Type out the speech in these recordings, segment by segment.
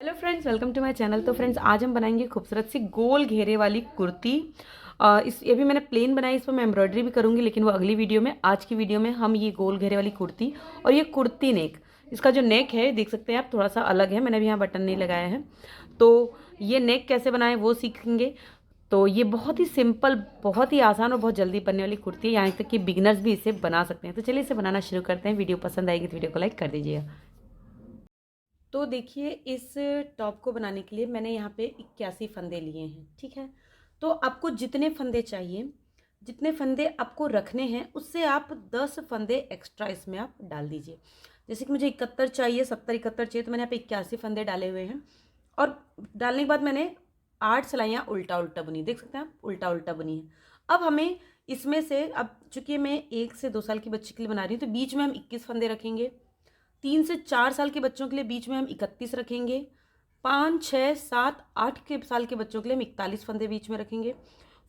Hello friends, welcome to my channel. तो friends, आज हम बनाएंगे खूबसूरत सी गोल घेरे वाली कुर्ती। ये भी मैंने प्लेन बनाई, इस पर मैं एम्ब्रॉयडरी भी करूंगी, लेकिन वो अगली वीडियो में। आज की वीडियो में हम ये गोल घेरे वाली कुर्ती और ये कुर्ती नेक, इसका जो नेक है देख सकते हैं आप, थोड़ा सा अलग है। मैंने अभी यहाँ बटन नहीं लगाया है। तो ये नेक कैसे बनाएं वो सीखेंगे। तो ये बहुत ही सिंपल, बहुत ही आसान और बहुत जल्दी बनने वाली कुर्ती है। यहाँ तक कि बिगिनर्स भी इसे बना सकते हैं। तो चलिए इसे बनाना शुरू करते हैं। वीडियो पसंद आएगी तो वीडियो को लाइक कर दीजिएगा। तो देखिए, इस टॉप को बनाने के लिए मैंने यहाँ पे 81 फंदे लिए हैं, ठीक है। तो आपको जितने फंदे चाहिए, जितने फंदे आपको रखने हैं, उससे आप 10 फंदे एक्स्ट्रा इसमें आप डाल दीजिए। जैसे कि मुझे 71 चाहिए, 70 71 चाहिए, तो मैंने यहाँ पे 81 फंदे डाले हुए हैं। और डालने के बाद मैंने 8 सिलाइयाँ उल्टा उल्टा बुनी, देख सकते हैं आप, उल्टा उल्टा बुनी है। अब हमें इसमें से, अब चूंकि मैं 1 से 2 साल की बच्ची के लिए बना रही हूँ, तो बीच में हम 21 फंदे रखेंगे। 3 से 4 साल के बच्चों के लिए बीच में हम 31 रखेंगे। 5 6 7 8 के साल के बच्चों के लिए हम 41 फंदे बीच में रखेंगे।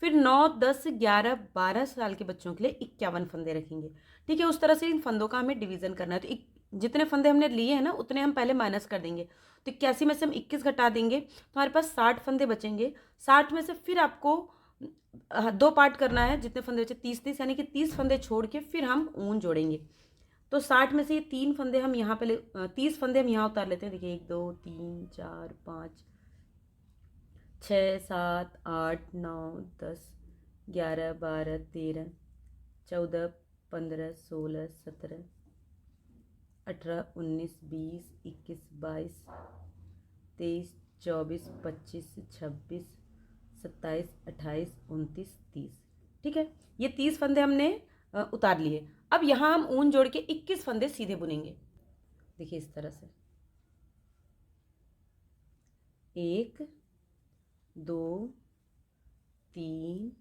फिर 9 10 11 12 साल के बच्चों के लिए 51 फंदे रखेंगे, ठीक है। उस तरह से इन फंदों का हमें डिवीजन करना है। तो जितने फंदे हमने लिए हैं ना, उतने हम पहले माइनस कर देंगे। तो 81 में से हम 21 घटा देंगे तो हमारे पास 60 फंदे बचेंगे। 60 में से फिर आपको 2 पार्ट करना है। जितने फंदे बचे 30 30, यानी कि 30 फंदे छोड़ के फिर हम ऊन जोड़ेंगे। तो 60 में से ये 3 फंदे हम यहाँ पे 30 फंदे हम यहाँ उतार लेते हैं। देखिए, 1 2 3 4 5 6 7 8 9 10 11 12 13 14 15 16 17 18 19 20 21 22 23 24 25 26 27 28 29 30, ठीक है। ये 30 फंदे हमने उतार लिए। अब यहाँ हम ऊन जोड़ के 21 फंदे सीधे बुनेंगे। देखिए इस तरह से, 1 2 3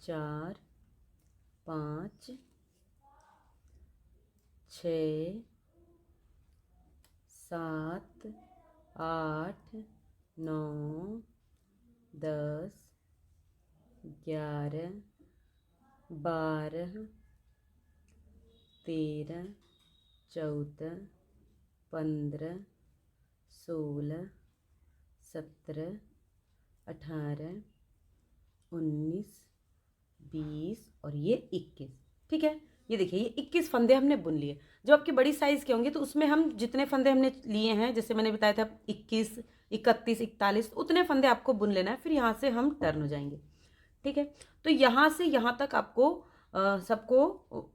4 5 6 7 8 9 10 11 12 13 14 15 16 17 18 19 20 और ये 21, ठीक है। ये देखिए, ये 21 फंदे हमने बुन लिए। जो आपकी बड़ी साइज़ के होंगे तो उसमें हम जितने फंदे हमने लिए हैं, जैसे मैंने बताया था 21 31 41, उतने फंदे आपको बुन लेना है। फिर यहाँ से हम टर्न हो जाएंगे, ठीक है। तो यहाँ से यहाँ तक आपको सबको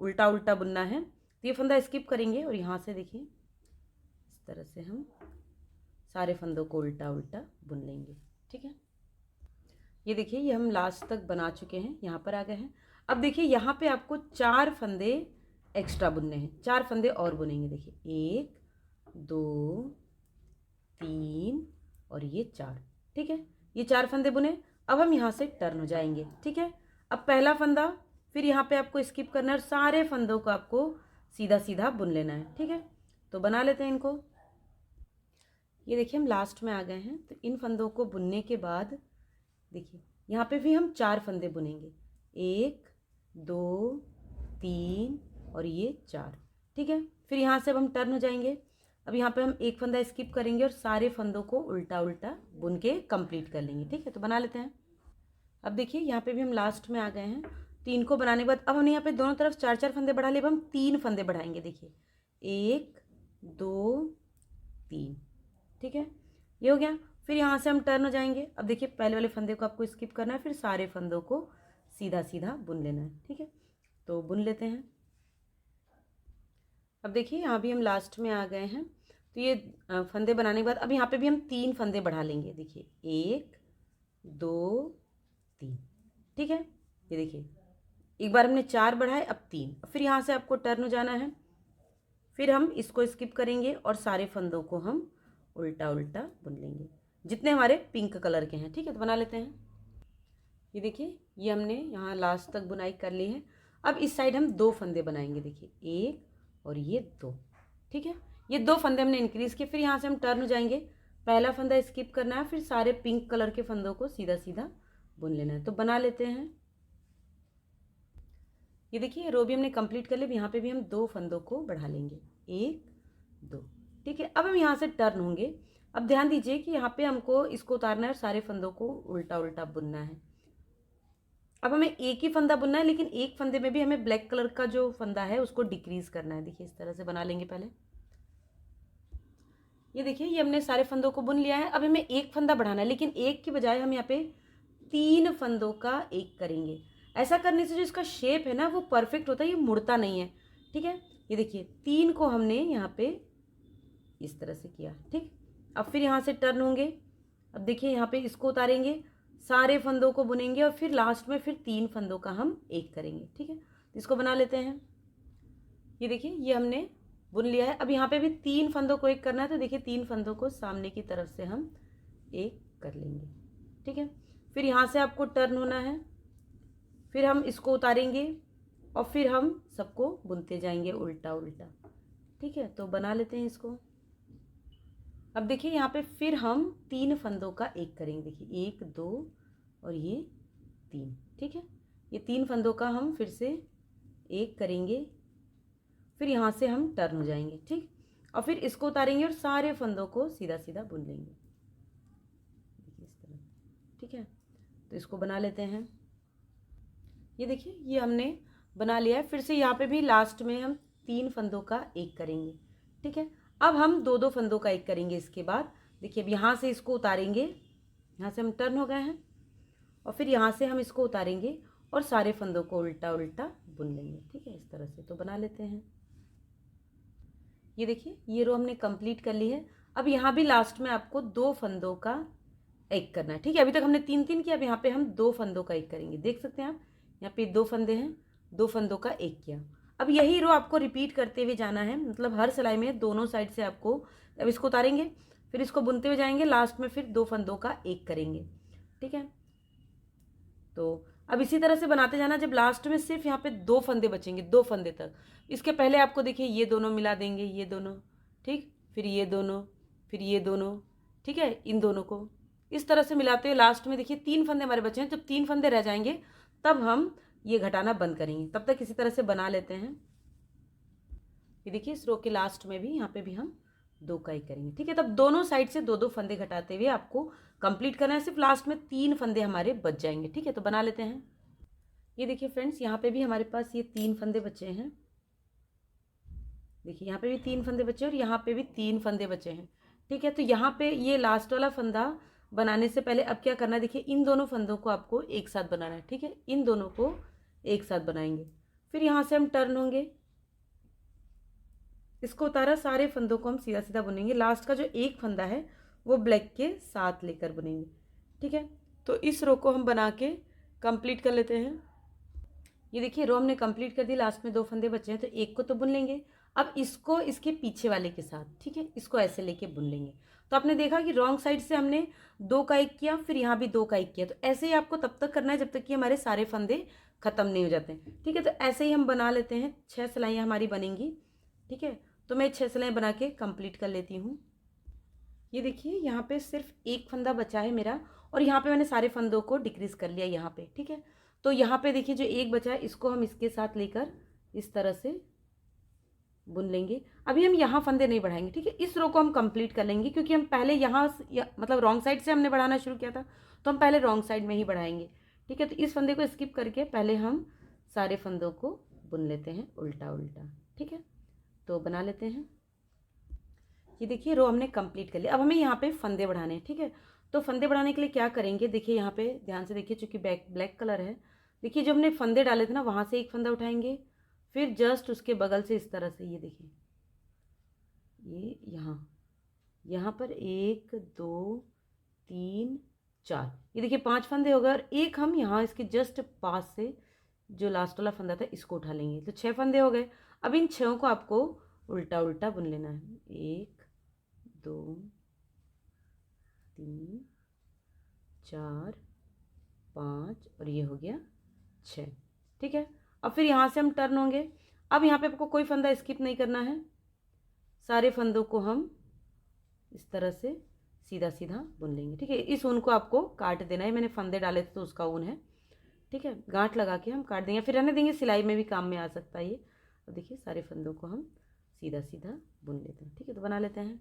उल्टा उल्टा बुनना है। तो ये फंदा स्किप करेंगे और यहाँ से देखिए इस तरह से हम सारे फंदों को उल्टा उल्टा बुन लेंगे, ठीक है। ये देखिए, ये हम लास्ट तक बना चुके हैं, यहाँ पर आ गए हैं। अब देखिए, यहाँ पे आपको 4 फंदे एक्स्ट्रा बुनने हैं, 4 फंदे और बुनेंगे। देखिए, 1 2 3 और ये 4, ठीक है। ये 4 फंदे बुने। अब हम यहाँ से टर्न हो जाएंगे, ठीक है। अब पहला फंदा, फिर यहाँ पे आपको स्किप करना है और सारे फंदों को आपको सीधा सीधा बुन लेना है, ठीक है। तो बना लेते हैं इनको। ये देखिए, हम लास्ट में आ गए हैं। तो इन फंदों को बुनने के बाद देखिए, यहाँ पे भी हम 4 फंदे बुनेंगे, 1 2 3 और ये 4, ठीक है। फिर यहाँ से अब हम टर्न हो जाएंगे। अब यहाँ पे हम एक फंदा स्किप करेंगे और सारे फंदों को उल्टा उल्टा बुन के कंप्लीट कर लेंगे, ठीक है। तो बना लेते हैं। अब देखिए, यहाँ पे भी हम लास्ट में आ गए हैं। 3 को बनाने के बाद अब हमने यहाँ पे दोनों तरफ 4 4 फंदे बढ़ा लिए। अब हम 3 फंदे बढ़ाएंगे। देखिए, 1 2 3, ठीक है। ये हो गया। फिर यहाँ से हम टर्न हो जाएंगे। अब देखिए, पहले वाले फंदे को आपको स्किप करना है, फिर सारे फंदों को सीधा सीधा बुन लेना है, ठीक है। तो बुन लेते हैं। अब देखिए, यहाँ भी हम लास्ट में आ गए हैं। तो ये फंदे बनाने के बाद अब यहाँ पे भी हम 3 फंदे बढ़ा लेंगे। देखिए, 1 2 3, ठीक है। ये देखिए, एक बार हमने 4 बढ़ाए, अब 3। फिर यहाँ से आपको टर्न हो जाना है। फिर हम इसको स्किप करेंगे और सारे फंदों को हम उल्टा उल्टा बुन लेंगे, जितने हमारे पिंक कलर के हैं, ठीक है। तो बना लेते हैं। ये देखिए, ये हमने यहाँ लास्ट तक बुनाई कर ली है। अब इस साइड हम 2 फंदे बनाएंगे। देखिए, 1 और ये 2, ठीक है। ये 2 फंदे हमने इंक्रीज किए। फिर यहाँ से हम टर्न हो जाएंगे। पहला फंदा स्किप करना है, फिर सारे पिंक कलर के फंदों को सीधा सीधा बुन लेना है। तो बना लेते हैं। ये देखिए, रो भी हमने कंप्लीट कर ली। यहाँ पे भी हम 2 फंदों को बढ़ा लेंगे, 1 2, ठीक है। अब हम यहाँ से टर्न होंगे। अब ध्यान दीजिए कि यहाँ पे हमको इसको उतारना है और सारे फंदों को उल्टा उल्टा बुनना है। अब हमें एक ही फंदा बुनना है, लेकिन एक फंदे में भी हमें ब्लैक कलर का जो फंदा है उसको डिक्रीज करना है। देखिए इस तरह से बना लेंगे पहले। ये देखिए ये हमने सारे फंदों को बुन लिया है। अब हमें एक फंदा बढ़ाना है, लेकिन एक की बजाय हम यहाँ पे 3 फंदों का एक करेंगे। ऐसा करने से जो इसका शेप है ना वो परफेक्ट होता है, ये मुड़ता नहीं है। ठीक है, ये देखिए 3 को हमने यहाँ पे इस तरह से किया। ठीक, अब फिर यहाँ से टर्न होंगे। अब देखिए यहाँ पे इसको उतारेंगे, सारे फंदों को बुनेंगे और फिर लास्ट में फिर 3 फंदों का हम एक करेंगे। ठीक है, तो इसको बना लेते हैं। ये देखिए ये हमने बुन लिया है। अब यहाँ पे भी 3 फंदों को एक करना है, तो देखिए 3 फंदों को सामने की तरफ से हम एक कर लेंगे। ठीक है, फिर यहाँ से आपको टर्न होना है, फिर हम इसको उतारेंगे और फिर हम सबको बुनते जाएंगे उल्टा उल्टा। ठीक है, तो बना लेते हैं इसको। अब देखिए यहाँ पे फिर हम 3 फंदों का एक करेंगे। देखिए 1 2 और ये 3। ठीक है, ये 3 फंदों का हम फिर से एक करेंगे, फिर यहाँ से हम टर्न हो जाएंगे। ठीक, और फिर इसको उतारेंगे और सारे फंदों को सीधा सीधा बुन लेंगे। देखिए इस तरह। ठीक है, तो इसको बना लेते हैं। ये देखिए ये हमने बना लिया है। फिर से यहाँ पे भी लास्ट में हम 3 फंदों का एक करेंगे। ठीक है, अब हम 2 फंदों का एक करेंगे इसके बाद। देखिए अब यहाँ से इसको उतारेंगे, यहाँ से हम टर्न हो गए हैं, और फिर यहाँ से हम इसको उतारेंगे और सारे फंदों को उल्टा उल्टा बुन लेंगे। ठीक है, इस तरह से तो बना लेते हैं। ये देखिए ये रो हमने कंप्लीट कर ली है। अब यहाँ भी लास्ट में आपको 2 फंदों का एक करना है। ठीक है, अभी तक हमने 3 किया, अब यहाँ पे हम 2 फंदों का एक करेंगे। देख सकते हैं आप यहाँ पे 2 फंदे हैं, 2 फंदों का एक किया। अब यही रो आपको रिपीट करते हुए जाना है, मतलब हर सिलाई में दोनों साइड से आपको, अब इसको उतारेंगे फिर इसको बुनते हुए जाएंगे, लास्ट में फिर 2 फंदों का एक करेंगे। ठीक है, तो अब इसी तरह से बनाते जाना, जब लास्ट में सिर्फ यहाँ पे 2 फंदे बचेंगे, 2 फंदे तक। इसके पहले आपको देखिए ये दोनों मिला देंगे, ये दोनों। ठीक, फिर ये दोनों, फिर ये दोनों। ठीक है, इन दोनों को इस तरह से मिलाते हुए लास्ट में देखिए 3 फंदे हमारे बचे हैं। जब 3 फंदे रह जाएंगे तब हम ये घटाना बंद करेंगे। तब तक इसी तरह से बना लेते हैं। ये देखिए इस रो के लास्ट में भी यहाँ पे भी हम 2 का एक करेंगे। ठीक है, तब दोनों साइड से 2 फंदे घटाते हुए आपको कंप्लीट करना है। सिर्फ लास्ट में 3 फंदे हमारे बच जाएंगे। ठीक है, तो बना लेते हैं। ये देखिए फ्रेंड्स यहाँ पे भी हमारे पास ये 3 फंदे बचे हैं। देखिए यहाँ पे भी 3 फंदे बचे और यहाँ पे भी 3 फंदे बचे हैं। ठीक है, तो यहाँ पे ये लास्ट वाला फंदा बनाने से पहले अब क्या करना है, देखिए इन दोनों फंदों को आपको एक साथ बनाना है। ठीक है, इन दोनों को एक साथ बनाएंगे, फिर यहाँ से हम टर्न होंगे, इसको उतारा, सारे फंदों को हम सीधा सीधा बुनेंगे। लास्ट का जो एक फंदा है वो ब्लैक के साथ लेकर बुनेंगे। ठीक है, तो इस रो को हम बना के कंप्लीट कर लेते हैं। ये देखिए रो हमने कंप्लीट कर दी, लास्ट में 2 फंदे बचे हैं, तो एक को तो बुन लेंगे। अब इसको इसके पीछे वाले के साथ, ठीक है, इसको ऐसे लेके बुन लेंगे। तो आपने देखा कि रॉन्ग साइड से हमने 2 का एक किया, फिर यहाँ भी 2 का एक किया। तो ऐसे ही आपको तब तक करना है जब तक कि हमारे सारे फंदे खत्म नहीं हो जाते। ठीक है, तो ऐसे ही हम बना लेते हैं। 6 सिलाइयाँ हमारी बनेंगी। ठीक है, तो मैं 6 सिलाई बना के कंप्लीट कर लेती हूँ। ये देखिए यहाँ पे सिर्फ एक फंदा बचा है मेरा, और यहाँ पे मैंने सारे फंदों को डिक्रीज कर लिया यहाँ पे। ठीक है, तो यहाँ पे देखिए जो एक बचा है इसको हम इसके साथ लेकर इस तरह से बुन लेंगे। अभी हम यहाँ फंदे नहीं बढ़ाएंगे। ठीक है, इस रो को हम कंप्लीट कर लेंगे, क्योंकि हम पहले यहाँ मतलब रॉन्ग साइड से हमने बढ़ाना शुरू किया था, तो हम पहले रॉन्ग साइड में ही बढ़ाएंगे। ठीक है, तो इस फंदे को स्किप करके पहले हम सारे फंदों को बुन लेते हैं उल्टा उल्टा। ठीक है, तो बना लेते हैं। ये देखिए रो हमने कंप्लीट कर लिया। अब हमें यहाँ पे फंदे बढ़ाने हैं। ठीक है, तो फंदे बढ़ाने के लिए क्या करेंगे, देखिए यहाँ पे ध्यान से देखिए, चूंकि ब्लैक कलर है, देखिए जो हमने फंदे डाले थे ना वहाँ से एक फंदा उठाएंगे, फिर जस्ट उसके बगल से इस तरह से, ये देखिए ये यहाँ पर 1 2 3 4, ये देखिए 5 फंदे हो गए, और एक हम यहाँ इसके जस्ट पास से जो लास्ट वाला फंदा था इसको उठा लेंगे, तो 6 फंदे हो गए। अब इन 6 को आपको उल्टा उल्टा बुन लेना है। 1 2 3 4 5 और ये हो गया 6। ठीक है, अब फिर यहाँ से हम टर्न होंगे। अब यहाँ पे आपको कोई फंदा स्किप नहीं करना है, सारे फंदों को हम इस तरह से सीधा सीधा बुन लेंगे। ठीक है, इस ऊन को आपको काट देना है, मैंने फंदे डाले थे तो उसका ऊन है। ठीक है, गांठ लगा के हम काट देंगे, फिर रहने देंगे, सिलाई में भी काम में आ सकता है ये। अब देखिए सारे फंदों को हम सीधा सीधा बुन लेते हैं। ठीक है, तो बना लेते हैं।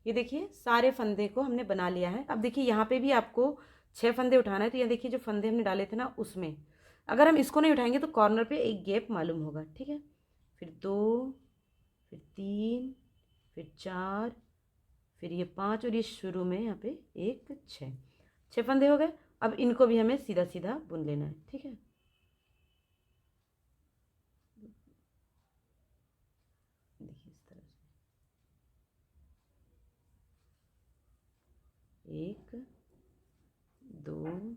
ये देखिए सारे फंदे को हमने बना लिया है। अब देखिए यहाँ पे भी आपको 6 फंदे उठाना है, तो यहाँ देखिए जो फंदे हमने डाले थे ना उसमें अगर हम इसको नहीं उठाएंगे तो कॉर्नर पे एक गैप मालूम होगा, ठीक है। फिर 2, फिर 3, फिर 4, फिर ये 5 और ये शुरू में यहाँ पे 1, 6 फंदे हो गए। अब इनको भी हमें सीधा सीधा बुन लेना है, ठीक है। देखिए इस तरह से 1, 2,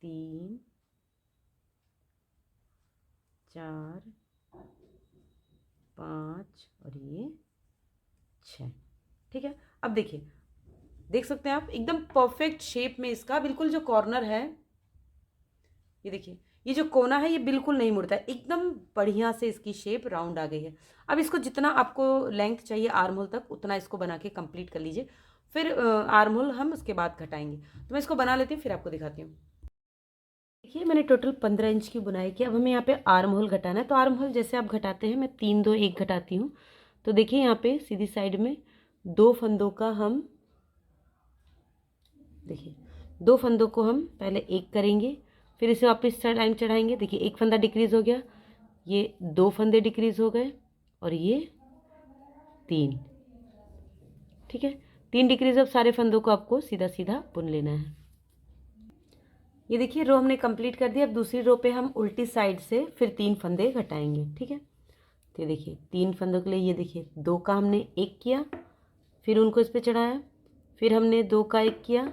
3, 4, 5 और ये 6, ठीक है। अब देखिए देख सकते हैं आप एकदम परफेक्ट शेप में इसका बिल्कुल जो कॉर्नर है, ये देखिए ये जो कोना है ये बिल्कुल नहीं मुड़ता है, एकदम बढ़िया से इसकी शेप राउंड आ गई है। अब इसको जितना आपको लेंथ चाहिए आर्म होल तक उतना इसको बना के कंप्लीट कर लीजिए, फिर आर्म होल हम उसके बाद घटाएंगे। तो मैं इसको बना लेती हूँ फिर आपको दिखाती हूँ। देखिए मैंने टोटल 15 इंच की बुनाई की। अब हमें यहाँ पे आर्म होल घटाना है, तो आर्म होल जैसे आप घटाते हैं मैं 3, 2, 1 घटाती हूँ। तो देखिए यहाँ पे सीधी साइड में 2 फंदों का हम देखिए 2 फंदों को हम पहले 1 करेंगे, फिर इसे वापस लाइन चढ़ाएंगे। देखिए 1 फंदा डिक्रीज हो गया, ये 2 फंदे डिक्रीज हो गए और ये 3, ठीक है। 3 डिक्रीज। अब सारे फंदों को आपको सीधा सीधा बुन लेना है। ये देखिए रो हमने कंप्लीट कर दिया। अब दूसरी रो पे हम उल्टी साइड से फिर 3 फंदे घटाएंगे, ठीक है। तो ये देखिए 3 फंदों के लिए ये देखिए 2 का हमने 1 किया, फिर उनको इस पर चढ़ाया, फिर हमने 2 का 1 किया,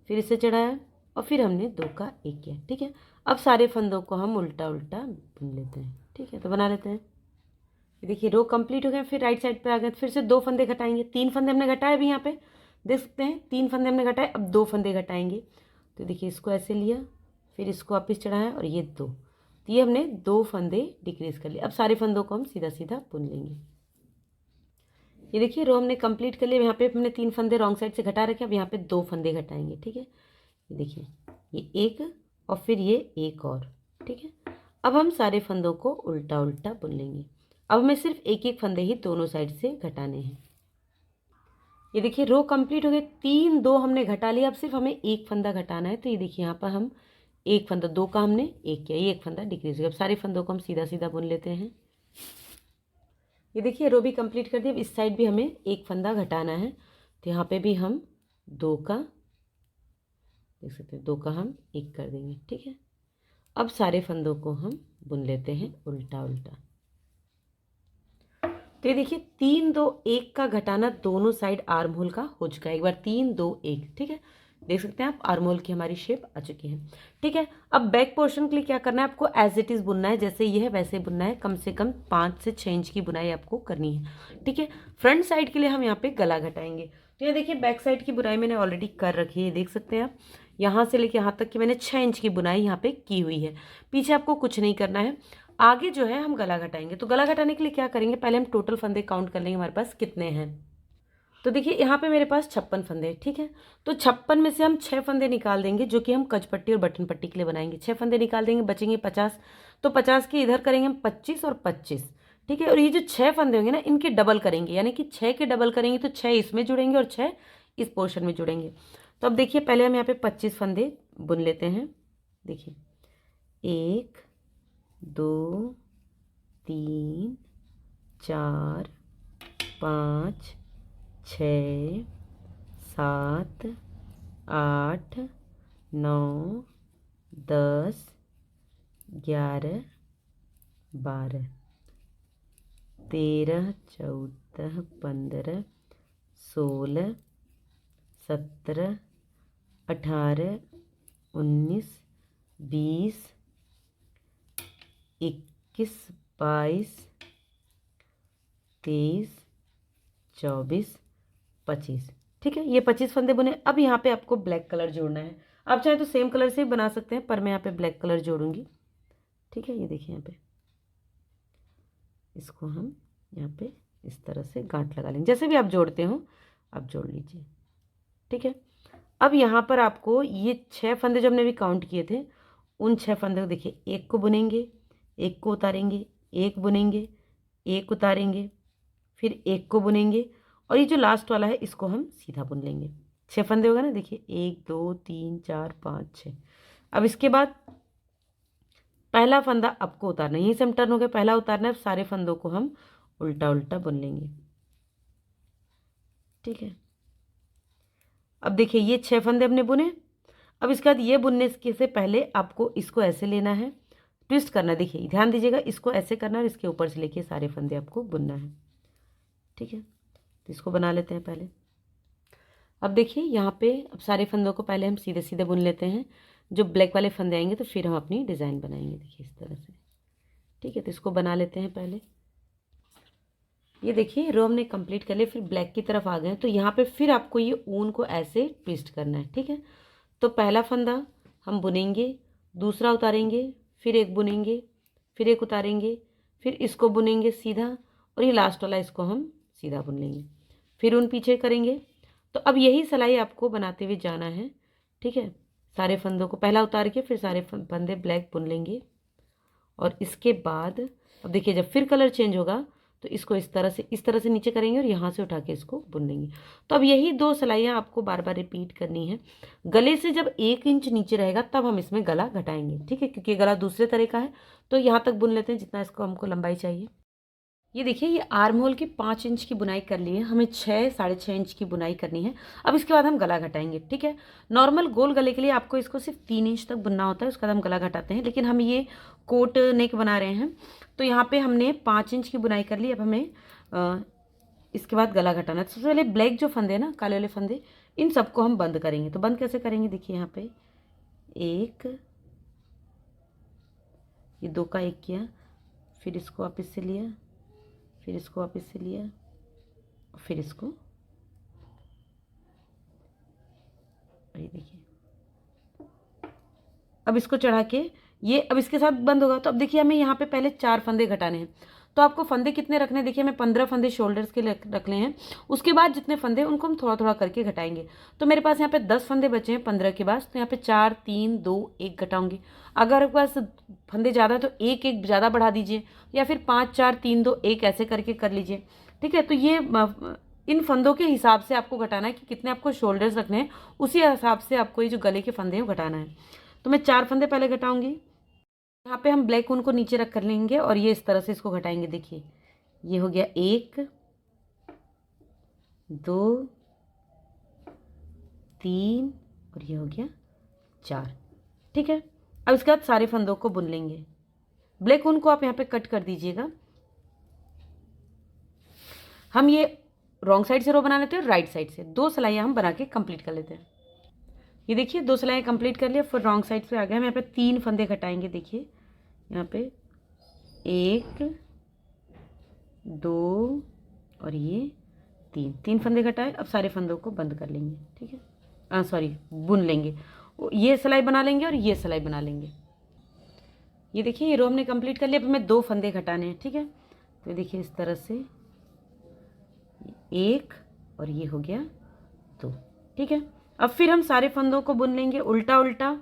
फिर इसे चढ़ाया और फिर हमने 2 का 1 किया, ठीक है। अब सारे फंदों को हम उल्टा उल्टा बुन लेते हैं, ठीक है। तो बना लेते हैं। ये देखिए रो कंप्लीट हो गया। फिर राइट साइड पे आ गए, फिर से 2 फंदे घटाएंगे। 3 फंदे हमने घटाए अभी यहाँ पे देख सकते हैं, 3 फंदे हमने घटाए, अब 2 फंदे घटाएंगे। तो देखिए इसको ऐसे लिया, फिर इसको वापस चढ़ाया और ये 2, तो ये हमने 2 फंदे डिक्रीज कर लिए। अब सारे फंदों को हम सीधा सीधा बुन लेंगे। ये देखिए रो हमने कंप्लीट कर लिया। यहाँ पे हमने 3 फंदे रॉन्ग साइड से घटा रखे, अब यहाँ पे 2 फंदे घटाएंगे, ठीक है। ये देखिए ये 1 और फिर ये 1 और, ठीक है। अब हम सारे फंदों को उल्टा उल्टा बुन लेंगे। अब हमें सिर्फ एक एक फंदे ही दोनों साइड से घटाने हैं। ये देखिए रो कंप्लीट हो गए। 3, 2 हमने घटा लिया, अब सिर्फ हमें 1 फंदा घटाना है। तो ये देखिए यहाँ पर हम 1 फंदा, 2 का हमने 1 किया, ये 1 फंदा डिक्रीज हो गया। अब सारे फंदों को हम सीधा सीधा बुन लेते हैं। ये देखिए रो भी कंप्लीट कर दी। अब इस साइड भी हमें 1 फंदा घटाना है, तो यहाँ पे भी हम 2 का देख सकते हैं 2 का हम 1 कर देंगे, ठीक है। अब सारे फंदों को हम बुन लेते हैं उल्टा उल्टा। तो ये देखिए 3, 2, 1 का घटाना दोनों साइड आर्म होल का हो चुका है। एक बार 3, 2, 1, ठीक है। देख सकते हैं आप आर्म होल की हमारी शेप आ चुकी है, ठीक है। अब बैक पोर्शन के लिए क्या करना है, आपको एज इट इज बुनना है, जैसे ये है वैसे बुनना है। कम से कम 5 से 6 इंच की बुनाई आपको करनी है, ठीक है। फ्रंट साइड के लिए हम यहाँ पे गला घटाएंगे। तो ये देखिए बैक साइड की बुनाई मैंने ऑलरेडी कर रखी है, देख सकते हैं आप। यहाँ से लेके यहाँ तक की मैंने 6 इंच की बुनाई यहाँ पे की हुई है। पीछे आपको कुछ नहीं करना है। आगे जो है हम गला घटाएंगे। तो गला घटाने के लिए क्या करेंगे, पहले हम टोटल फंदे काउंट कर लेंगे हमारे पास कितने हैं। तो देखिए यहाँ पे मेरे पास 56 फंदे हैं, ठीक है। तो 56 में से हम 6 फंदे निकाल देंगे जो कि हम कज पट्टी और बटन पट्टी के लिए बनाएंगे। 6 फंदे निकाल देंगे, बचेंगे 50। तो 50 के इधर करेंगे हम 25 और 25, ठीक है। और ये जो 6 फंदे होंगे ना इनके डबल करेंगे, यानी कि 6 के डबल करेंगे तो 6 इसमें जुड़ेंगे और 6 इस पोर्शन में जुड़ेंगे। तो अब देखिए पहले हम यहाँ पे 25 फंदे बुन लेते हैं। देखिए 1, 2, 3, 4, 5, 6, 7, 8, 9, 10, 11, 12, 13, 14, 15, 16, 17, 18, 19, 20, 21, 22, 23, 24, 25, ठीक है। ये 25 फंदे बुने। अब यहाँ पे आपको ब्लैक कलर जोड़ना है। आप चाहे तो सेम कलर से भी बना सकते हैं, पर मैं यहाँ पे ब्लैक कलर जोड़ूंगी, ठीक है। ये देखिए यहाँ पे इसको हम यहाँ पे इस तरह से गांठ लगा लेंगे, जैसे भी आप जोड़ते हो आप जोड़ लीजिए, ठीक है। अब यहाँ पर आपको ये 6 फंदे जो हमने भी काउंट किए थे उन 6 फंदे को देखिए, 1 को बुनेंगे, 1 को उतारेंगे, 1 बुनेंगे, 1 उतारेंगे, फिर 1 को बुनेंगे और ये जो लास्ट वाला है इसको हम सीधा बुन लेंगे। 6 फंदे होगा ना, देखिए 1 2 3 4 5 6। अब इसके बाद पहला फंदा आपको उतारना है, यहीं से हम टर्न हो गए, पहला उतारना है। अब सारे फंदों को हम उल्टा उल्टा बुन लेंगे। ठीक है, अब देखिए ये 6 फंदे हमने बुने। अब इसके बाद ये बुनने के से पहले आपको इसको ऐसे लेना है, ट्विस्ट करना है। देखिए ध्यान दीजिएगा, इसको ऐसे करना है और इसके ऊपर से लेके सारे फंदे आपको बुनना है। ठीक है, तो इसको बना लेते हैं पहले। अब देखिए यहाँ पे अब सारे फंदों को पहले हम सीधे सीधे बुन लेते हैं। जो ब्लैक वाले फंदे आएंगे तो फिर हम अपनी डिज़ाइन बनाएंगे, देखिए इस तरह से। ठीक है, तो इसको बना लेते हैं पहले। ये देखिए रो हमने कंप्लीट कर लिया, फिर ब्लैक की तरफ आ गए। तो यहाँ पे फिर आपको ये ऊन को ऐसे ट्विस्ट करना है। ठीक है, तो पहला फंदा हम बुनेंगे, दूसरा उतारेंगे, फिर एक बुनेंगे, फिर एक उतारेंगे, फिर इसको बुनेंगे सीधा, और ये लास्ट वाला इसको हम सीधा बुन लेंगे, फिर ऊन पीछे करेंगे। तो अब यही सिलाई आपको बनाते हुए जाना है। ठीक है, सारे फंदों को पहला उतार के फिर सारे फंदे ब्लैक बुन लेंगे। और इसके बाद अब देखिए जब फिर कलर चेंज होगा तो इसको इस तरह से नीचे करेंगे और यहाँ से उठा के इसको बुन लेंगे। तो अब यही 2 सिलाइयाँ आपको बार बार रिपीट करनी है। गले से जब 1 इंच नीचे रहेगा तब हम इसमें गला घटाएंगे। ठीक है, क्योंकि गला दूसरे तरह का है। तो यहाँ तक बुन लेते हैं जितना इसको हमको लंबाई चाहिए। ये देखिए ये आर्म होल की 5 इंच की बुनाई कर ली है, हमें 6 साढ़े 6 इंच की बुनाई करनी है। अब इसके बाद हम गला घटाएंगे। ठीक है, नॉर्मल गोल गले के लिए आपको इसको सिर्फ 3 इंच तक बुनना होता है, उसके बाद हम गला घटाते हैं। लेकिन हम ये कोट नेक बना रहे हैं तो यहाँ पे हमने 5 इंच की बुनाई कर ली। अब हमें इसके बाद गला घटाना है। सबसे पहले ब्लैक जो फंदे हैं ना, काले वाले फंदे, इन सबको हम बंद करेंगे। तो बंद कैसे करेंगे, देखिए यहाँ पे एक, ये 2 का 1 किया, फिर इसको वापस से लिया, फिर इसको वापस से लिया, फिर इसको, ये देखिए अब इसको चढ़ा के ये अब इसके साथ बंद होगा। तो अब देखिए हमें यहाँ पे पहले 4 फंदे घटाने हैं। तो आपको फंदे कितने रखने हैं, देखिए हमें 15 फंदे शोल्डर्स के रखने हैं। उसके बाद जितने फंदे हैं उनको हम थोड़ा थोड़ा करके घटाएंगे। तो मेरे पास यहाँ पे 10 फंदे बचे हैं 15 के बाद। तो यहाँ पे 4 3 2 1 घटाऊंगी। अगर आपके पास फंदे ज़्यादा है तो एक एक ज़्यादा बढ़ा दीजिए, या फिर 5 4 3 2 1 ऐसे करके कर लीजिए। ठीक है, तो ये इन फंदों के हिसाब से आपको घटाना है कि कितने आपको शोल्डर्स रखने हैं, उसी हिसाब से आपको ये जो गले के फंदे हैं वो घटाना है। तो मैं 4 फंदे पहले घटाऊंगी। यहाँ पे हम ब्लैक ऊन को नीचे रख कर लेंगे और ये इस तरह से इसको घटाएंगे। देखिए ये हो गया 1 2 3 और ये हो गया 4। ठीक है, अब इसके बाद सारे फंदों को बुन लेंगे। ब्लैक ऊन को आप यहाँ पे कट कर दीजिएगा। हम ये रॉन्ग साइड से रो बना लेते हैं, राइट साइड से 2 सिलाइयाँ हम बना के कंप्लीट कर लेते हैं। ये देखिए 2 सिलाइयाँ कंप्लीट कर लिया, फिर रॉन्ग साइड से आ गए। हम यहाँ पे 3 फंदे घटाएंगे। देखिए यहाँ पे 1 2 और ये 3 फंदे घटाए। अब सारे फंदों को बंद कर लेंगे। ठीक है, सॉरी बुन लेंगे। ये सिलाई बना लेंगे और ये सिलाई बना लेंगे। ये देखिए ये रो हमने कंप्लीट कर लिया। अब हमें 2 फंदे घटाने हैं। ठीक है, तो देखिए इस तरह से 1 और ये हो गया 2। ठीक है, अब फिर हम सारे फंदों को बुन लेंगे उल्टा उल्टा।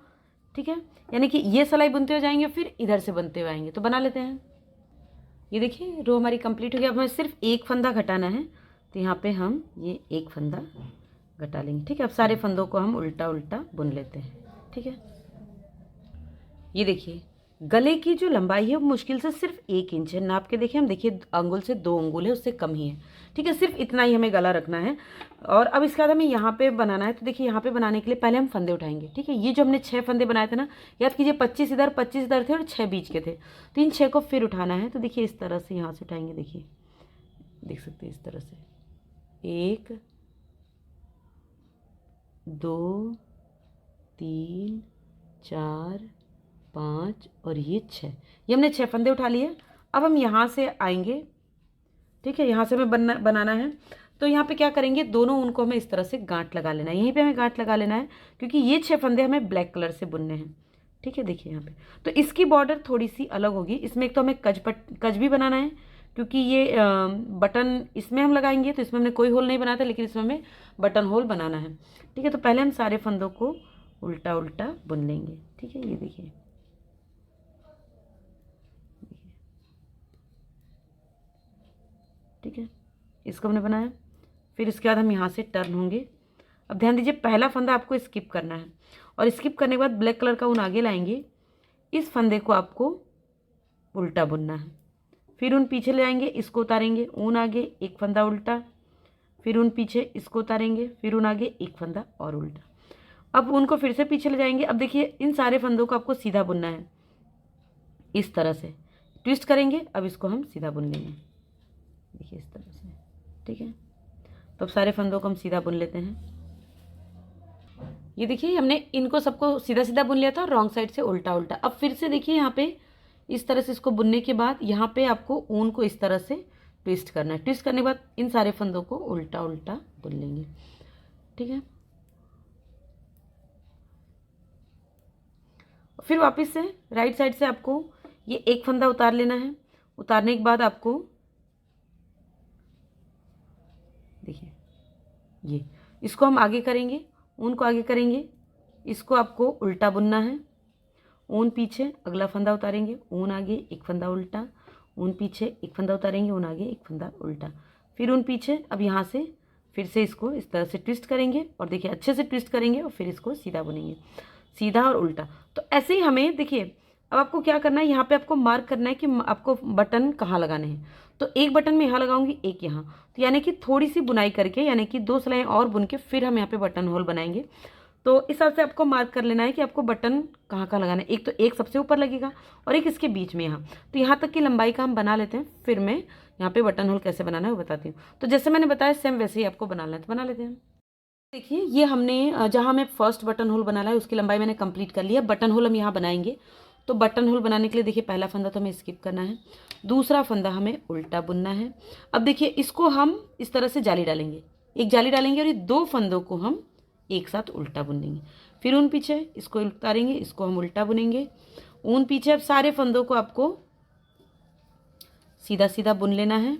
ठीक है, यानी कि ये सिलाई बुनते हुए जाएंगे फिर इधर से बनते हुए आएंगे। तो बना लेते हैं। ये देखिए रो हमारी कंप्लीट हो गई। अब हमें सिर्फ 1 फंदा घटाना है। तो यहाँ पे हम ये 1 फंदा घटा लेंगे। ठीक है, अब सारे फंदों को हम उल्टा उल्टा बुन लेते हैं। ठीक है, ये देखिए गले की जो लंबाई है वो मुश्किल से सिर्फ 1 इंच है। नाप के देखिए, हम देखिए अंगुल से 2 अंगुल है, उससे कम ही है। ठीक है, सिर्फ इतना ही हमें गला रखना है। और अब इसके बाद हमें यहाँ पे बनाना है। तो देखिए यहाँ पे बनाने के लिए पहले हम फंदे उठाएंगे। ठीक है, ये जो हमने 6 फंदे बनाए थे ना, याद कीजिए 25 इधर 25 इधर थे और 6 बीच के थे। तो इन 6 को फिर उठाना है। तो देखिए इस तरह से यहाँ से उठाएंगे। देखिए देख सकते हैं इस तरह से 1 2 3 4 5 और ये 6। ये हमने 6 फंदे उठा लिए। अब हम यहाँ से आएंगे। ठीक है, यहाँ से हमें बनाना है। तो यहाँ पे क्या करेंगे, दोनों ऊन को हमें इस तरह से गांठ लगा लेना है। यहीं पे हमें गांठ लगा लेना है क्योंकि ये 6 फंदे हमें ब्लैक कलर से बुनने हैं। ठीक है, देखिए यहाँ पे तो इसकी बॉर्डर थोड़ी सी अलग होगी। इसमें एक तो हमें कज भी बनाना है क्योंकि ये बटन इसमें हम लगाएंगे। तो इसमें हमने कोई होल नहीं बनाया था, लेकिन इसमें हमें बटन होल बनाना है। ठीक है, तो पहले हम सारे फंदों को उल्टा उल्टा बुन लेंगे। ठीक है, ये देखिए ठीक है, इसको हमने बनाया। फिर इसके बाद हम यहाँ से टर्न होंगे। अब ध्यान दीजिए, पहला फंदा आपको स्किप करना है और स्किप करने के बाद ब्लैक कलर का ऊन आगे लाएंगे। इस फंदे को आपको उल्टा बुनना है, फिर ऊन पीछे ले आएंगे, इसको उतारेंगे, ऊन आगे, एक फंदा उल्टा, फिर ऊन पीछे, इसको उतारेंगे, फिर ऊन आगे, एक फंदा और उल्टा। अब ऊन को फिर से पीछे ले जाएंगे। अब देखिए, इन सारे फंदों को आपको सीधा बुनना है, इस तरह से ट्विस्ट करेंगे। अब इसको हम सीधा बुन लेंगे, देखिए इस तरह से, ठीक है। तो अब सारे फंदों को हम सीधा बुन लेते हैं। ये देखिए, हमने इनको सबको सीधा सीधा बुन लिया था, रॉन्ग साइड से उल्टा उल्टा। अब फिर से देखिए, यहाँ पे इस तरह से इसको बुनने के बाद यहाँ पे आपको ऊन को इस तरह से ट्विस्ट करना है। ट्विस्ट करने के बाद इन सारे फंदों को उल्टा उल्टा बुन लेंगे, ठीक है। फिर वापस से राइट साइड से आपको ये एक फंदा उतार लेना है। उतारने के बाद आपको देखिए, ये इसको हम आगे करेंगे, ऊन को आगे करेंगे, इसको आपको उल्टा बुनना है। ऊन पीछे, अगला फंदा उतारेंगे, ऊन आगे, एक फंदा उल्टा, ऊन पीछे, एक फंदा उतारेंगे, ऊन आगे, एक फंदा उल्टा, फिर ऊन पीछे। अब यहाँ से फिर से इसको इस तरह से ट्विस्ट करेंगे और देखिए अच्छे से ट्विस्ट करेंगे और फिर इसको सीधा बुनेंगे, सीधा और उल्टा। तो ऐसे ही हमें देखिए, अब आपको क्या करना है, यहाँ पे आपको मार्क करना है कि आपको बटन कहाँ लगाने हैं। तो एक बटन में यहाँ लगाऊंगी, एक यहाँ, तो यानी कि थोड़ी सी बुनाई करके, यानी कि 2 सिलाएं और बुन के फिर हम यहाँ पे बटन होल बनाएंगे। तो इस हिसाब से आपको मार्क कर लेना है कि आपको बटन कहाँ कहाँ लगाना है। एक तो एक सबसे ऊपर लगेगा और एक इसके बीच में यहाँ। तो यहाँ तक की लंबाई का हम बना लेते हैं, फिर मैं यहाँ पे बटन होल कैसे बनाना है वो बताती हूँ। तो जैसे मैंने बताया सेम वैसे ही आपको बनाना है, तो बना लेते हैं। देखिए, ये हमने जहाँ हमें फर्स्ट बटन होल बनाना है उसकी लंबाई मैंने कंप्लीट कर लिया। बटन होल हम यहाँ बनाएंगे। तो बटन होल बनाने के लिए देखिए, पहला फंदा तो हमें स्किप करना है, दूसरा फंदा हमें उल्टा बुनना है। अब देखिए, इसको हम इस तरह से जाली डालेंगे, एक जाली डालेंगे और ये 2 फंदों को हम एक साथ उल्टा बुन लेंगे। फिर ऊन पीछे, इसको उतारेंगे, इसको हम उल्टा बुनेंगे, ऊन पीछे। अब सारे फंदों को आपको सीधा सीधा बुन लेना है,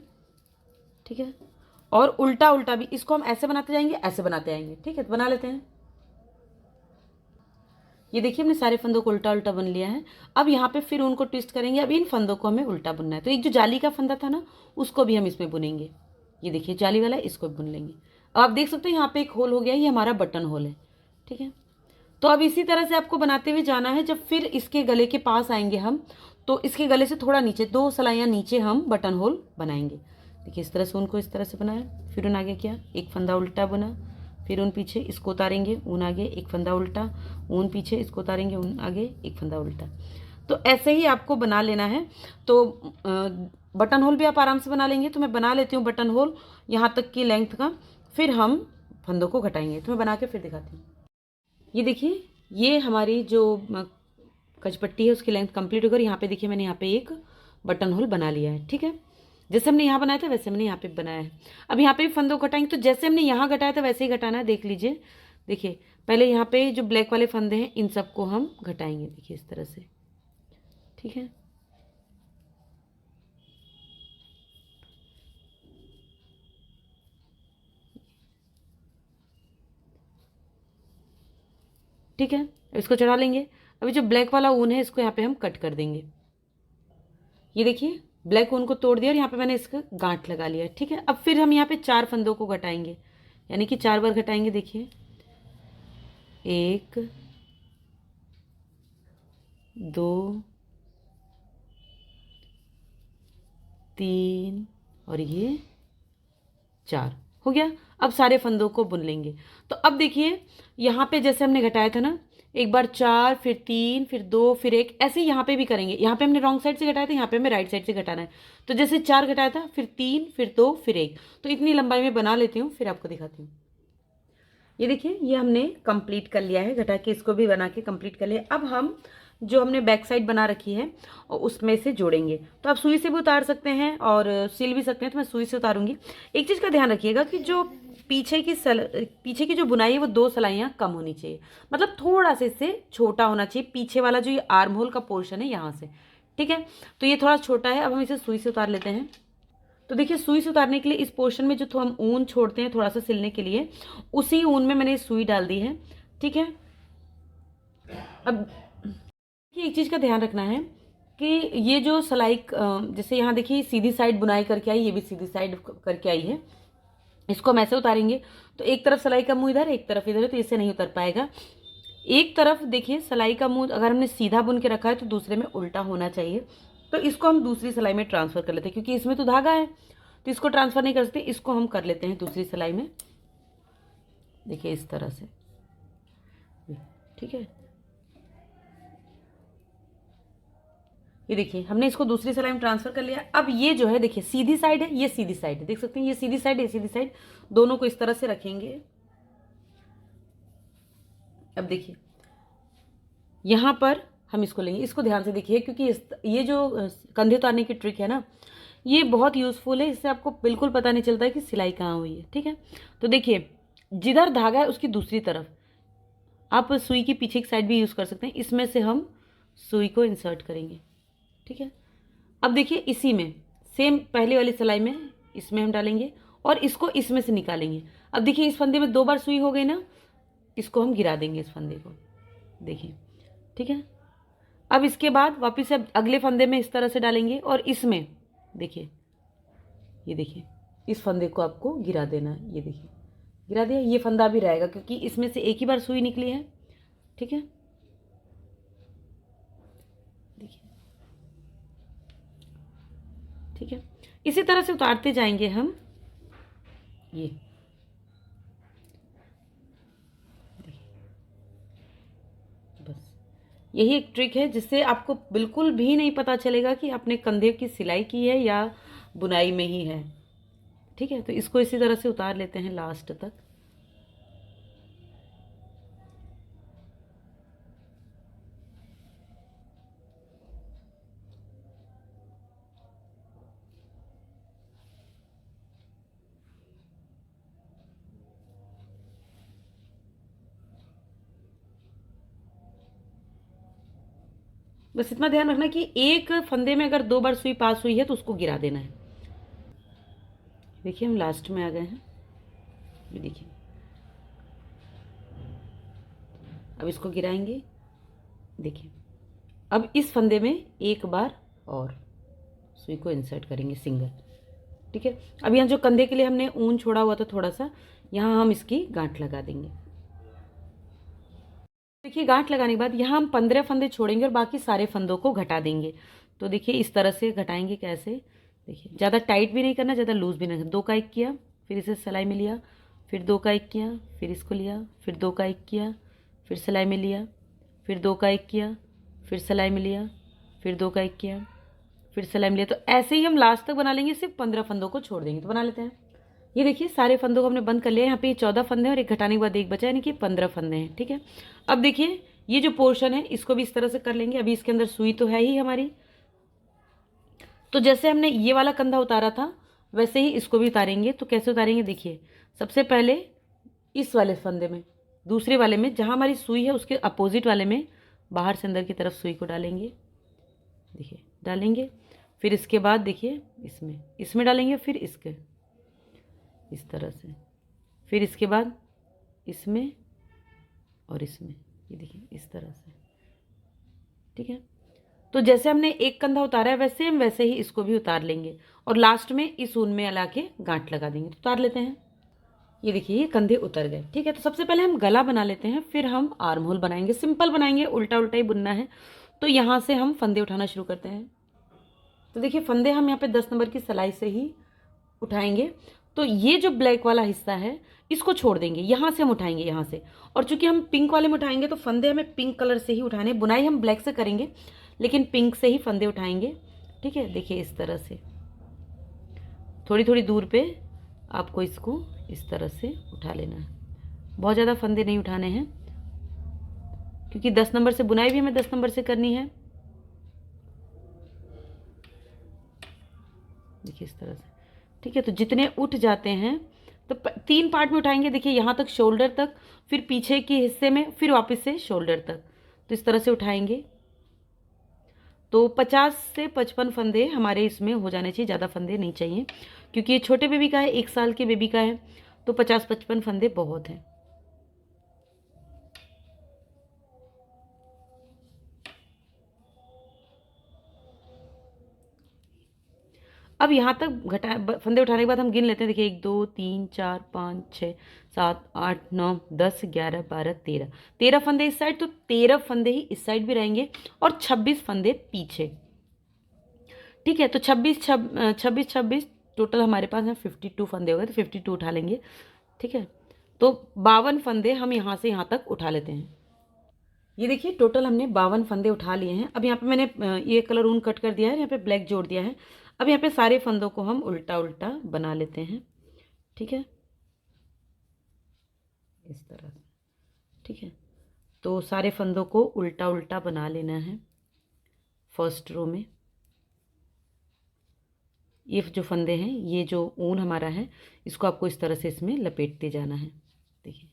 ठीक है। और उल्टा उल्टा भी इसको हम ऐसे बनाते जाएंगे, ऐसे बनाते जाएंगे, ठीक है। तो बना लेते हैं। ये देखिए, हमने सारे फंदों को उल्टा उल्टा बुन लिया है। अब यहाँ पे फिर उनको ट्विस्ट करेंगे। अब इन फंदों को हमें उल्टा बुनना है। तो एक जो जाली का फंदा था ना, उसको भी हम इसमें बुनेंगे। ये देखिए, जाली वाला, इसको भी बुन लेंगे। अब आप देख सकते हो यहाँ पे एक होल हो गया, ये हमारा बटन होल है, ठीक है। तो अब इसी तरह से आपको बनाते हुए जाना है। जब फिर इसके गले के पास आएंगे हम, तो इसके गले से थोड़ा नीचे, 2 सिलाइयाँ नीचे हम बटन होल बनाएंगे। देखिए, इस तरह से उनको इस तरह से बनाया, फिर उन आगे किया, एक फंदा उल्टा बुना, फिर ऊन पीछे, इसको उतारेंगे, ऊन आगे, एक फंदा उल्टा, ऊन पीछे, इसको उतारेंगे, ऊन आगे, एक फंदा उल्टा। तो ऐसे ही आपको बना लेना है। तो बटन होल भी आप आराम से बना लेंगे। तो मैं बना लेती हूँ बटन होल यहाँ तक की लेंथ का, फिर हम फंदों को घटाएंगे। तो मैं बना के फिर दिखाती हूँ। ये देखिए, ये हमारी जो कचपट्टी है उसकी लेंथ कंप्लीट होकर, यहाँ पे देखिए मैंने यहाँ पे एक बटन होल बना लिया है, ठीक है। जैसे हमने यहाँ बनाया था वैसे हमने यहाँ पे बनाया है। अब यहाँ पे भी फंदों को घटाएंगे। तो जैसे हमने यहाँ घटाया था वैसे ही घटाना है, देख लीजिए। देखिए, पहले यहाँ पे जो ब्लैक वाले फंदे हैं इन सबको हम घटाएंगे, देखिए इस तरह से, ठीक है। ठीक है, इसको चढ़ा लेंगे। अभी जो ब्लैक वाला ऊन है इसको यहाँ पे हम कट कर देंगे। ये देखिए, ब्लैक ऊन को तोड़ दिया और यहाँ पे मैंने इसका गांठ लगा लिया, ठीक है। अब फिर हम यहाँ पे 4 फंदों को घटाएंगे, यानी कि 4 बार घटाएंगे। देखिए, 1 2 3 और ये 4 हो गया। अब सारे फंदों को बुन लेंगे। तो अब देखिए, यहाँ पे जैसे हमने घटाया था ना, एक बार 4, फिर 3, फिर 2, फिर 1, ऐसे यहाँ पे भी करेंगे। यहाँ पे हमने रॉन्ग साइड से घटाया था, यहाँ पे हमें राइट साइड से घटाना है। तो जैसे 4 घटाया था, फिर 3, फिर 2, फिर 1, तो इतनी लंबाई में बना लेती हूँ, फिर आपको दिखाती हूँ। ये देखिए, ये हमने कंप्लीट कर लिया है, घटा के इसको भी बना के कंप्लीट कर लिया। अब हम जो हमने बैक साइड बना रखी है और उसमें से जोड़ेंगे। तो आप सुई से भी उतार सकते हैं और सिल भी सकते हैं। तो मैं सुई से उतारूंगी। एक चीज़ का ध्यान रखिएगा कि जो पीछे की जो बुनाई है वो 2 सिलाइयाँ कम होनी चाहिए, मतलब थोड़ा सा इससे छोटा होना चाहिए। पीछे वाला जो ये आर्म होल का पोर्शन है यहाँ से, ठीक है। तो ये थोड़ा छोटा है। अब हम इसे सुई से उतार लेते हैं। तो देखिए, सुई से उतारने के लिए इस पोर्शन में जो हम ऊन छोड़ते हैं थोड़ा सा सिलने के लिए, उसी ऊन में मैंने सुई डाल दी है, ठीक है। अब एक चीज़ का ध्यान रखना है कि ये जो सिलाई, जैसे यहाँ देखिए सीधी साइड बुनाई करके आई, ये भी सीधी साइड करके आई है। इसको हम ऐसे उतारेंगे तो एक तरफ सिलाई का मुंह इधर, एक तरफ इधर है, तो इससे नहीं उतर पाएगा। एक तरफ देखिए सिलाई का मुंह अगर हमने सीधा बुन के रखा है तो दूसरे में उल्टा होना चाहिए। तो इसको हम दूसरी सिलाई में ट्रांसफर कर लेते हैं, क्योंकि इसमें तो धागा है तो इसको ट्रांसफर नहीं कर सकते, इसको हम कर लेते हैं दूसरी सिलाई में। देखिए इस तरह से, ठीक है। ये देखिए हमने इसको दूसरी सिलाई में ट्रांसफर कर लिया। अब ये जो है देखिए सीधी साइड है, ये सीधी साइड है, देख सकते हैं ये सीधी साइड है, ये सीधी साइड, दोनों को इस तरह से रखेंगे। अब देखिए यहां पर हम इसको लेंगे, इसको ध्यान से देखिए, क्योंकि ये जो कंधे उतारने की ट्रिक है ना, ये बहुत यूजफुल है। इससे आपको बिल्कुल पता नहीं चलता है कि सिलाई कहाँ हुई है, ठीक है। तो देखिए जिधर धागा है उसकी दूसरी तरफ आप सुई की पीछे की साइड भी यूज कर सकते हैं, इसमें से हम सुई को इंसर्ट करेंगे, ठीक है। अब देखिए इसी में सेम पहले वाली सिलाई में इसमें हम डालेंगे और इसको इसमें से निकालेंगे। अब देखिए इस फंदे में 2 बार सुई हो गई ना, इसको हम गिरा देंगे इस फंदे को, देखिए, ठीक है। अब इसके बाद वापस से अगले फंदे में इस तरह से डालेंगे और इसमें देखिए, ये देखिए इस फंदे को आपको गिरा देना है, ये देखिए गिरा दिया। ये फंदा भी रहेगा क्योंकि इसमें से एक ही बार सुई निकली है, ठीक है। देखिए, ठीक है, इसी तरह से उतारते जाएंगे हम। ये बस यही एक ट्रिक है जिससे आपको बिल्कुल भी नहीं पता चलेगा कि आपने कंधे की सिलाई की है या बुनाई में ही है, ठीक है। तो इसको इसी तरह से उतार लेते हैं लास्ट तक। बस इतना ध्यान रखना कि एक फंदे में अगर 2 बार सुई पास हुई है तो उसको गिरा देना है। देखिए हम लास्ट में आ गए हैं, ये देखिए। अब इसको गिराएंगे, देखिए। अब इस फंदे में एक बार और सुई को इंसर्ट करेंगे सिंगल, ठीक है। अब यहाँ जो कंधे के लिए हमने ऊन छोड़ा हुआ था थोड़ा सा, यहाँ हम इसकी गांठ लगा देंगे। देखिए गांठ लगाने के बाद यहाँ हम 15 फंदे छोड़ेंगे और बाकी सारे फंदों को घटा देंगे। तो देखिए इस तरह से घटाएंगे कैसे, देखिए ज़्यादा टाइट भी नहीं करना, ज़्यादा लूज भी नहीं करना। 2 का 1 किया, फिर इसे सिलाई में लिया, फिर 2 का 1 किया, फिर इसको लिया, फिर 2 का 1 किया, फिर सिलाई में लिया, फिर 2 का 1 किया, फिर सिलाई में लिया, फिर 2 का 1 किया, फिर सिलाई में लिया। तो ऐसे ही हम लास्ट तक बना लेंगे, सिर्फ 15 फंदों को छोड़ देंगे। तो बना लेते हैं। ये देखिए सारे फंदों को हमने बंद कर लिया। यहाँ पे ये 14 फंदे हैं और एक घटाने के बाद एक बचा, यानी कि 15 फंदे हैं, ठीक है। अब देखिए ये जो पोर्शन है इसको भी इस तरह से कर लेंगे। अभी इसके अंदर सुई तो है ही हमारी, तो जैसे हमने ये वाला कंधा उतारा था वैसे ही इसको भी उतारेंगे। तो कैसे उतारेंगे, देखिए सबसे पहले इस वाले फंदे में, दूसरे वाले में जहाँ हमारी सुई है उसके अपोजिट वाले में बाहर से अंदर की तरफ सुई को डालेंगे, देखिए डालेंगे। फिर इसके बाद देखिए इसमें डालेंगे, फिर इसके इस तरह से, फिर इसके बाद इसमें और इसमें, ये देखिए इस तरह से, ठीक है। तो जैसे हमने एक कंधा उतारा है वैसे हम वैसे ही इसको भी उतार लेंगे और लास्ट में इस ऊन में अला के गांठ लगा देंगे। तो उतार लेते हैं। ये देखिए ये कंधे उतर गए, ठीक है। तो सबसे पहले हम गला बना लेते हैं, फिर हम आर्म होल बनाएंगे। सिंपल बनाएंगे, उल्टा उल्टा ही बुनना है। तो यहाँ से हम फंदे उठाना शुरू करते हैं। तो देखिए फंदे हम यहाँ पे 10 नंबर की सिलाई से ही उठाएंगे। तो ये जो ब्लैक वाला हिस्सा है इसको छोड़ देंगे, यहाँ से हम उठाएंगे यहाँ से। और चूंकि हम पिंक वाले में उठाएंगे तो फंदे हमें पिंक कलर से ही उठाने, बुनाई हम ब्लैक से करेंगे लेकिन पिंक से ही फंदे उठाएंगे, ठीक है। देखिए इस तरह से थोड़ी थोड़ी दूर पे आपको इसको इस तरह से उठा लेना है। बहुत ज़्यादा फंदे नहीं उठाने हैं क्योंकि 10 नंबर से बुनाई भी हमें 10 नंबर से करनी है। देखिए इस तरह से, ठीक है। तो जितने उठ जाते हैं तो 3 पार्ट में उठाएंगे। देखिए यहाँ तक शोल्डर तक, फिर पीछे के हिस्से में, फिर वापस से शोल्डर तक। तो इस तरह से उठाएंगे। तो 50 से 55 फंदे हमारे इसमें हो जाने चाहिए, ज़्यादा फंदे नहीं चाहिए क्योंकि ये छोटे बेबी का है, 1 साल के बेबी का है। तो 50-55 फंदे बहुत हैं। अब यहाँ तक फंदे उठाने के बाद हम गिन लेते हैं। देखिए 1 2 3 4 5 6 7 8 9 10 11 12 13, 13 फंदे इस साइड, तो 13 फंदे ही इस साइड भी रहेंगे और 26 फंदे पीछे। ठीक है, तो 26 टोटल हमारे पास है 52 फंदे हो गए, तो 52 उठा लेंगे। ठीक है, तो 52 फंदे हम यहाँ से यहाँ तक उठा लेते हैं। ये देखिए टोटल हमने 52 फंदे उठा लिए हैं। अब यहाँ पे मैंने ये कलर ऊन कट कर दिया है, यहाँ पे ब्लैक जोड़ दिया है। अब यहाँ पे सारे फंदों को हम उल्टा उल्टा बना लेते हैं। ठीक है, इस तरह से। ठीक है, तो सारे फंदों को उल्टा उल्टा बना लेना है फर्स्ट रो में। ये जो फंदे हैं, ये जो ऊन हमारा है, इसको आपको इस तरह से इसमें लपेटते जाना है। देखिए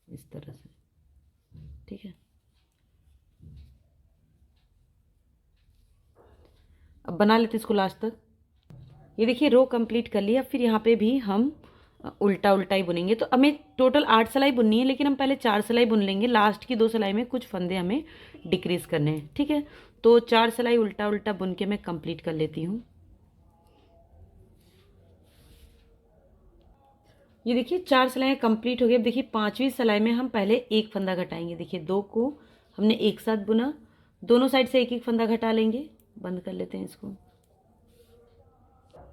इस तरह से। ठीक है, अब बना लेते हैं इसको लास्ट तक। ये देखिए रो कंप्लीट कर लिया। फिर यहाँ पे भी हम उल्टा उल्टा ही बुनेंगे। तो हमें टोटल 8 सिलाई बुननी है, लेकिन हम पहले 4 सिलाई बुन लेंगे। लास्ट की 2 सिलाई में कुछ फंदे हमें डिक्रीज करने हैं। ठीक है, तो 4 सिलाई उल्टा उल्टा बुन के मैं कंप्लीट कर लेती हूँ। ये देखिए 4 सिलाइयाँ कंप्लीट हो गई। अब देखिए 5वीं सिलाई में हम पहले एक फंदा घटाएंगे। देखिए 2 को हमने एक साथ बुना, दोनों साइड से एक एक फंदा घटा लेंगे। बंद कर लेते हैं इसको।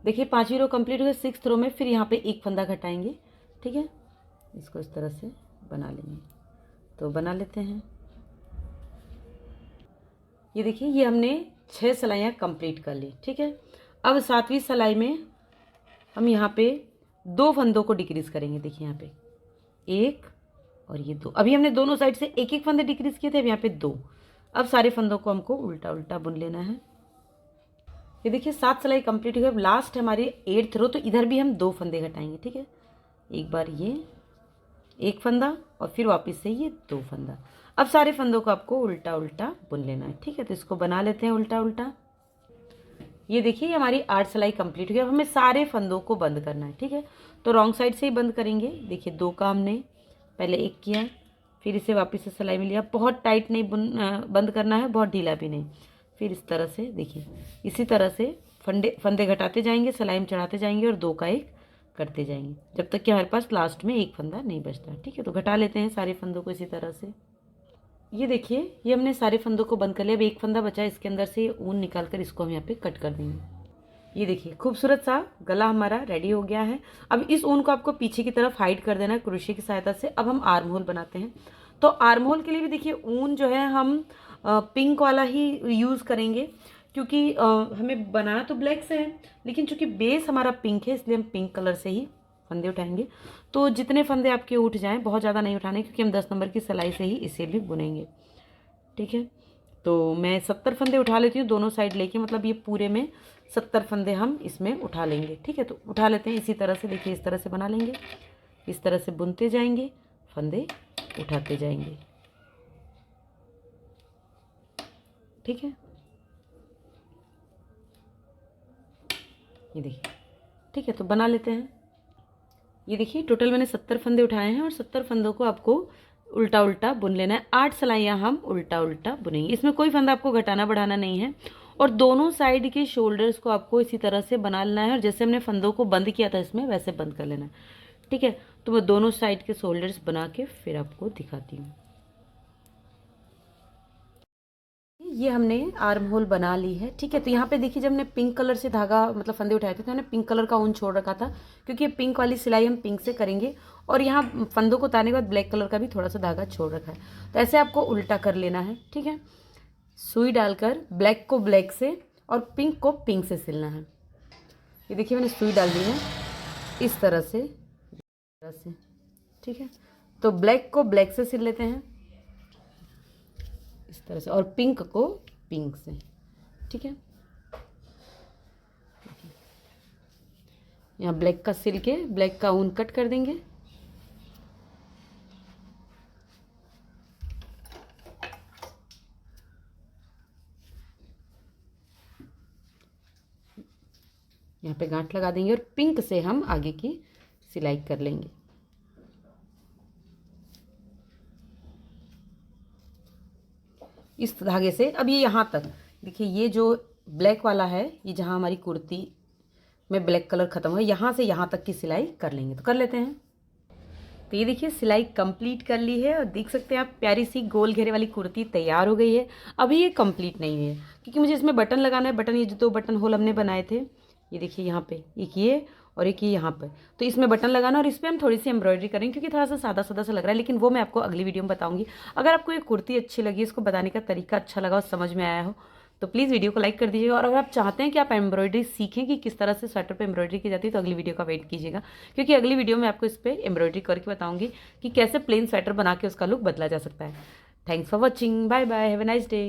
देखिए 5वीं रो कंप्लीट हो गई। 6th रो में फिर यहाँ पे एक फंदा घटाएंगे। ठीक है, इसको इस तरह से बना लेंगे। तो बना लेते हैं। ये देखिए ये हमने 6 सिलाइयाँ कंप्लीट कर ली। ठीक है, अब 7वीं सिलाई में हम यहाँ पे 2 फंदों को डिक्रीज करेंगे। देखिए यहाँ पे 1 और ये 2। अभी हमने दोनों साइड से एक एक फंदे डिक्रीज किए थे, अब यहाँ पे 2। अब सारे फंदों को हमको उल्टा उल्टा बुन लेना है। ये देखिए 7 सिलाई कंप्लीट हो गई। अब लास्ट हमारी 8th रो, तो इधर भी हम 2 फंदे घटाएंगे। ठीक है, एक बार ये एक फंदा और फिर वापस से ये 2 फंदा। अब सारे फंदों को आपको उल्टा उल्टा बुन लेना है। ठीक है, तो इसको बना लेते हैं उल्टा उल्टा। ये देखिए हमारी 8 सिलाई कंप्लीट हो गई। अब हमें सारे फंदों को बंद करना है। ठीक है, तो रॉन्ग साइड से ही बंद करेंगे। देखिए 2 का हमने पहले एक किया, फिर इसे वापस से सिलाई में लिया। बहुत टाइट नहीं बंद करना है, बहुत ढीला भी नहीं। फिर इस तरह से देखिए, इसी तरह से फंदे घटाते जाएंगे, सिलाई में चढ़ाते जाएंगे और 2 का एक करते जाएंगे, जब तक कि हमारे पास लास्ट में एक फंदा नहीं बचता। ठीक है, तो घटा लेते हैं सारे फंदों को इसी तरह से। ये देखिए ये हमने सारे फंदों को बंद कर लिया। अब एक फंदा बचा है, इसके अंदर से ऊन निकाल कर इसको हम यहाँ पे कट कर देंगे। ये देखिए खूबसूरत सा गला हमारा रेडी हो गया है। अब इस ऊन को आपको पीछे की तरफ हाइड कर देना है क्रोशे की सहायता से। अब हम आर्म होल बनाते हैं। तो आर्म होल के लिए भी देखिए ऊन जो है हम पिंक वाला ही यूज़ करेंगे, क्योंकि हमें बनाना तो ब्लैक से है, लेकिन चूंकि बेस हमारा पिंक है इसलिए हम पिंक कलर से ही फंदे उठाएंगे। तो जितने फंदे आपके उठ जाएं, बहुत ज़्यादा नहीं उठाने, क्योंकि हम 10 नंबर की सिलाई से ही इसे भी बुनेंगे। ठीक है, तो मैं 70 फंदे उठा लेती हूँ दोनों साइड लेके, मतलब ये पूरे में 70 फंदे हम इसमें उठा लेंगे। ठीक है, तो उठा लेते हैं इसी तरह से। देखिए इस तरह से बना लेंगे, इस तरह से बुनते जाएंगे, फंदे उठाते जाएंगे। ठीक है, ये देखिए। ठीक है, तो बना लेते हैं। ये देखिए टोटल मैंने 70 फंदे उठाए हैं और 70 फंदों को आपको उल्टा उल्टा बुन लेना है। 8 सिलाइयाँ हम उल्टा उल्टा बुनेंगे। इसमें कोई फंदा आपको घटाना बढ़ाना नहीं है। और दोनों साइड के शोल्डर्स को आपको इसी तरह से बना लेना है, और जैसे हमने फंदों को बंद किया था इसमें, वैसे बंद कर लेना है। ठीक है, तो मैं दोनों साइड के शोल्डर्स बना के फिर आपको दिखाती हूँ। ये हमने आर्म होल बना ली है। ठीक है, तो यहाँ पे देखिए जब हमने पिंक कलर से धागा मतलब फंदे उठाए थे, तो हमने पिंक कलर का ऊन छोड़ रखा था, क्योंकि ये पिंक वाली सिलाई हम पिंक से करेंगे। और यहाँ फंदों को उतारने के बाद ब्लैक कलर का भी थोड़ा सा धागा छोड़ रखा है। तो ऐसे आपको उल्टा कर लेना है। ठीक है, सुई डालकर ब्लैक को ब्लैक से और पिंक को पिंक से सिलना है। ये देखिए मैंने सुई डाल दी है इस तरह से। ठीक है, तो ब्लैक को ब्लैक से सिल लेते हैं इस तरह से, और पिंक को पिंक से। ठीक है, यहाँ ब्लैक का सिल के ब्लैक का ऊन कट कर देंगे। यहाँ पे गांठ लगा देंगे और पिंक से हम आगे की सिलाई कर लेंगे। इस धागे से अब ये यहाँ तक देखिए, ये जो ब्लैक वाला है, ये जहाँ हमारी कुर्ती में ब्लैक कलर खत्म हो, यहाँ से यहाँ तक की सिलाई कर लेंगे। तो कर लेते हैं। तो ये देखिए सिलाई कंप्लीट कर ली है और देख सकते हैं आप प्यारी सी गोल घेरे वाली कुर्ती तैयार हो गई है। अभी ये कंप्लीट नहीं हुई है क्योंकि मुझे इसमें बटन लगाना है। बटन, ये जो 2 बटन होल हमने बनाए थे, ये देखिए यहाँ पे एक ये और एक ये यहाँ पे, तो इसमें बटन लगाना और इस पर हम थोड़ी सी एम्ब्रॉयडरी करेंगे क्योंकि थोड़ा सा सादा सादा सा लग रहा है, लेकिन वो मैं आपको अगली वीडियो में बताऊंगी। अगर आपको ये कुर्ती अच्छी लगी, इसको बताने का तरीका अच्छा लगा और समझ में आया हो तो प्लीज़ वीडियो को लाइक कर दीजिएगा। और अगर आप चाहते हैं कि आप एम्ब्रॉयडरी सीखें कि किस तरह से स्वेटर पे एम्ब्रॉयडरी की जाती है तो अगली वीडियो का वेट कीजिएगा, क्योंकि अगली वीडियो में आपको इस पर एम्ब्रॉयडरी करके बताऊंगी कि कैसे प्लेन स्वेटर बना के उसका लुक बदला जा सकता है। Thanks for watching, bye bye, have a nice day.